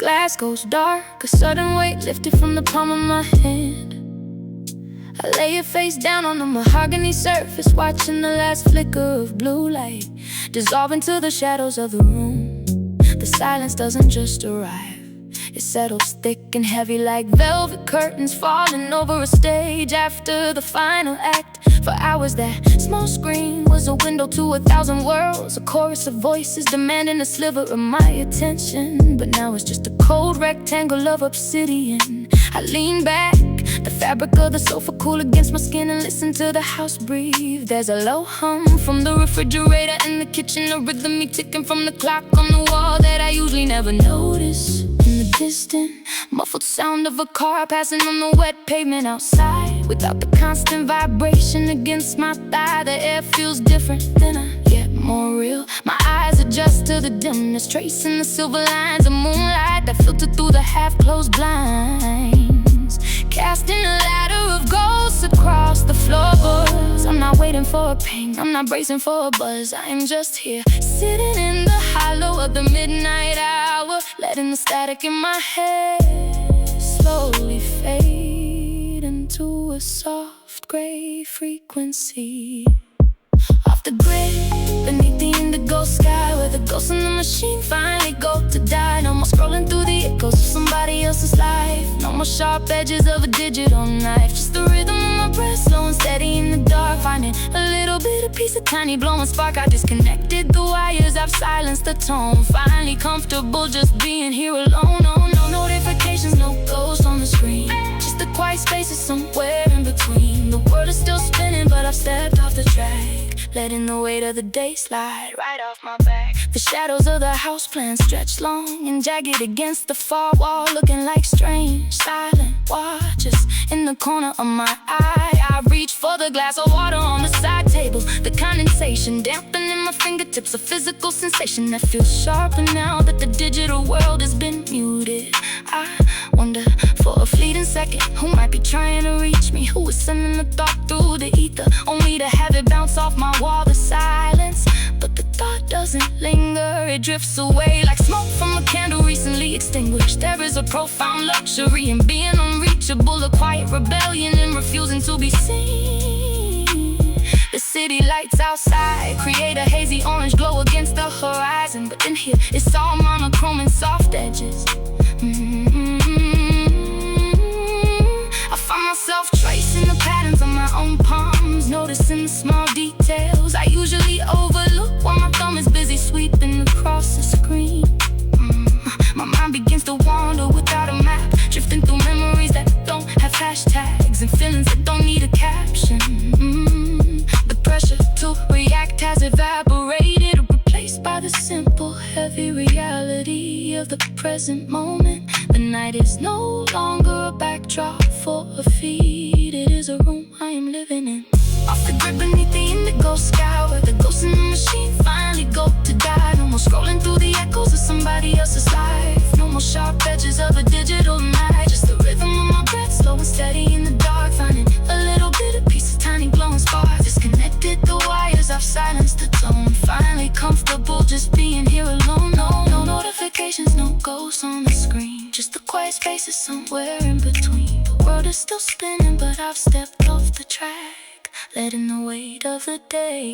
glass goes dark, a sudden weight lifted from the palm of my hand. I lay it face down on the mahogany surface, watching the last flicker of blue light dissolve into the shadows of the room. The silence doesn't just arrive, it settles thick and heavy like velvet curtains falling over a stage after the final act. For hours that small screen was a window to 1,000 worlds, a chorus of voices demanding a sliver of my attention. But now it's just a cold rectangle of obsidian. I lean back, the fabric of the sofa cool against my skin, and listen to the house breathe. There's a low hum from the refrigerator in the kitchen, a rhythmy ticking from the clock on the wall that I usually never notice. In the distant, muffled sound of a car passing on the wet pavement outside. Without the constant vibration against my thigh, the air feels different, thinner, yet more real. My eyes adjust to the dimness, tracing the silver lines of moonlight that filter through the half-closed blinds, casting a ladder of ghosts across the floorboards. I'm not waiting for a ping, I'm not bracing for a buzz. I am just here, sitting in the hollow of the midnight hour, letting the static in my head slowly fade into a soft gray frequency. Off the grid, beneath the indigo sky, where the ghosts in the machine finally go to die. No more scrolling through the echoes of somebody else's life, no more sharp edges of a digital knife. Just the rhythm of my breath, slow and steady in the dark, finding a little bit of peace, a tiny glowing spark. I disconnected the wires, I've silenced the tone, finally comfortable just being here alone. No notifications, no ghost on the screen, just the quiet spaces somewhere in between. The world is still spinning, but I've stepped off the track, letting the weight of the day slide right off my back. The shadows of the houseplants stretch long and jagged against the far wall, looking like strange, silent watchers in the corner of my eye. I reach for the glass of water on the side table, the condensation dampening my fingertips, a physical sensation that feels sharper now that the digital world has been muted. I wonder for a fleeting second who might be trying to reach me, who is sending a thought through the ether, only to have it bounce off my wall. The silence, but the thought doesn't linger, it drifts away like smoke from a candle recently extinguished. There is a profound luxury in being unreachable, a quiet rebellion in refusing to be seen. The city lights outside create a hazy orange glow against the horizon, but in here it's all monochrome and soft edges. I find myself tracing the patterns on my own palms, noticing the small details I usually overlook while my thumb is busy sweeping across the screen. My mind begins to wander without a map, drifting through memories that don't have hashtags and feelings that don't need a caption. The pressure to react has evaporated, replaced by the simple, heavy reality of the present moment. The night is no longer a backdrop for a feed, it is a room I am living in. Off the grid beneath the indigo sky, where the ghosts in the machine finally go to die. No more scrolling through the echoes of somebody else's life, no more sharp edges of a digital night. Just the rhythm of my breath, slow and steady in the dark, finding a little bit of peace, a tiny glowing spark. Disconnected the wires, I've silenced the tone, finally comfortable just being here alone. No notifications, no ghosts on the screen, just the quiet spaces somewhere in between. The world is still spinning, but I've stepped off the track, letting the weight of the day